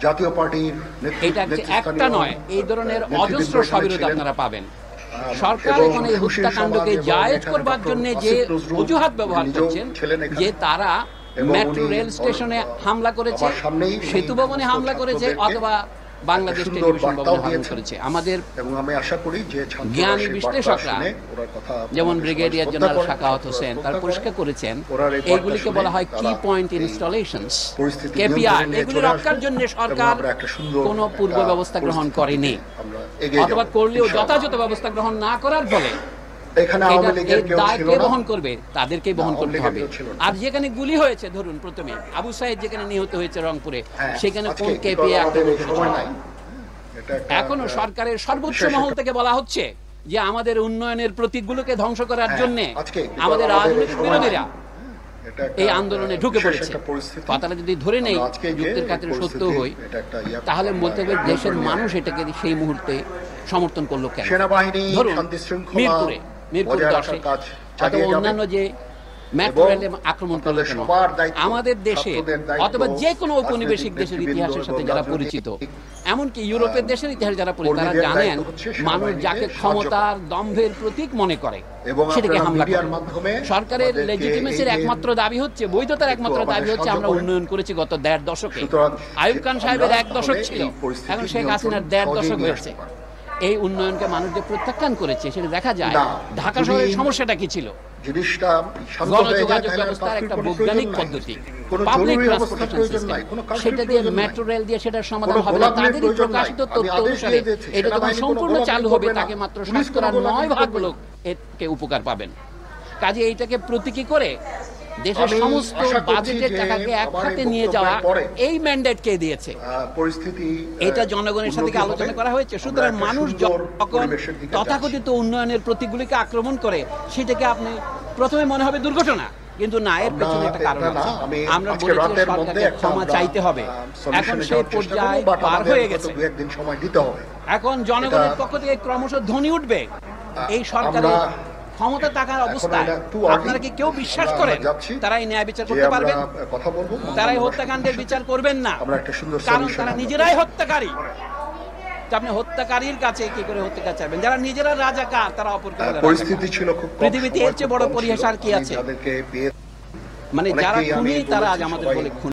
জাতীয় পার্টির এটা একটা নয়, এই ধরনের অজস্র সবিরোধ আপনারা পাবেন। সরকার এখন এই হত্যাকাণ্ডকে জায়েজ করবার জন্য যে অজুহাত ব্যবহার করছেন, যে তারা মেট্রো রেল স্টেশনে হামলা করেছে, সেতু ভবনে হামলা করেছে, অথবা বাংলাদেশ টেলিভিশন ভবনে হামলা করেছে। আমাদের জ্ঞানী বিশ্লেষকরা যেমন ব্রিগেডিয়ার জেনারেল শাকাওয়াত হোসেন তার পরিষ্কার করেছেন, এইগুলিকে বলা হয় কি পয়েন্ট ইনস্টলেশনস, কেপিআই। এগুলি রক্ষার জন্য সরকার কোনো পূর্ব ব্যবস্থা গ্রহণ করেনি, অথবা করলেও যথাযথ ব্যবস্থা গ্রহণ না করার ফলে বহন করবে, তাদেরকেই বহন করতে হবে। আর যেখানে গুলি হয়েছে, ধরুন প্রথমে আবু সাইদ যেখানে নিহত হয়েছে রংপুরে, সেখানে কোন কেপিআই আক্রমণ? এখনো সরকারের সর্বোচ্চ মহল থেকে বলা হচ্ছে যে আমাদের উন্নয়নের প্রতীকগুলোকে ধ্বংস করার জন্য আমাদের রাজনৈতিক বিরোধীরা এই আন্দোলনে ঢুকে পড়েছে। কথাটা যদি ধরে নেই, যুক্তির খাতিরে সত্য হই, তাহলে বলতে হবে দেশের মানুষ এটাকে সেই মুহূর্তে সমর্থন করলো কেন? ধরুন মিরপুর 10-এ অথবা অন্যান্য যে মেট্রো রেলে আক্রমণ করলো কেন? আমাদের দেশে অথবা যে কোনো ঔপনিবেশিক দেশের ইতিহাসের সাথে যারা পরিচিত, এমনকি ইউরোপের দেশের ইতিহাস যারা পরিচিত, তারা জানেন মানুষ যাকে ক্ষমতার দম্ভের প্রতীক মনে করে সেটাকে হামলা করে। সরকারের লেজিটিমেসির একমাত্র দাবি হচ্ছে, বৈধতার একমাত্র দাবি হচ্ছে আমরা উন্নয়ন করেছি গত 1.5 দশকে। আইয়ুব খান সাহেবের 1 দশক ছিল, এখন শেখ হাসিনার 1.5 দশক হয়েছে। এই উন্নয়নকে মানুষ যে প্রত্যাখ্যান করেছে সেটা দেখা যায়। ঢাকা শহরের সমস্যাটা কি ছিল? গণযোগাযোগ ব্যবস্থার একটা বৈজ্ঞানিক পদ্ধতি, পাবলিক ট্রান্সপোর্টেশন সিস্টেম, সেটা দিয়ে মেট্রো রেল দিয়ে সেটার সমাধান হবে না। তাদেরই প্রকাশিত তথ্য অনুসারে এটা যখন সম্পূর্ণ চালু হবে, তাকে মাত্র 9.5% লোক এতে উপকার পাবেন। কাজে এইটাকে প্রতীকী করে দেশের সমস্ত বাজেটের টাকাকে এক খাতে নিয়ে যাওয়া, এই ম্যান্ডেট কে দিয়েছে? এটা জনগণের সাথে আলোচনা করা হয়েছে। সুতরাং মানুষ যখন তথাকথিত উন্নয়নের প্রতীকগুলিকে আক্রমণ করে, সেটাকে আপনি প্রথমে মনে হবে দুর্ঘটনা, কিন্তু না, এর পেছনে একটা কারণ আছে। আমরা বলেছি সরকারকে ক্ষমা চাইতে হবে, এখন সেই পর্যায়ে পার হয়ে গেছে। এখন জনগণের পক্ষ থেকে ক্রমশ ধ্বনি উঠবে এই সরকারের ক্ষমতা থাকার অবস্থায়। আপনারা কি কেউ বিশ্বাস করেন তারা এই ন্যায় বিচার করতে পারবেন? তারা এই হত্যাকাণ্ডের বিচার করবেন না, কারণ তারা নিজেরাই হত্যাকারী। আপনি হত্যাকারীর কাছে কি করে হত্যা চাইবেন? যারা নিজেরা রাজাকার, তারা অপরকে পরিস্থিতি ছিল খুব। পৃথিবীতে এর চেয়ে বড় পরিহাস আর কি আছে? মানে যারা খুনি, তারা আজ আমাদের বলে খুনি।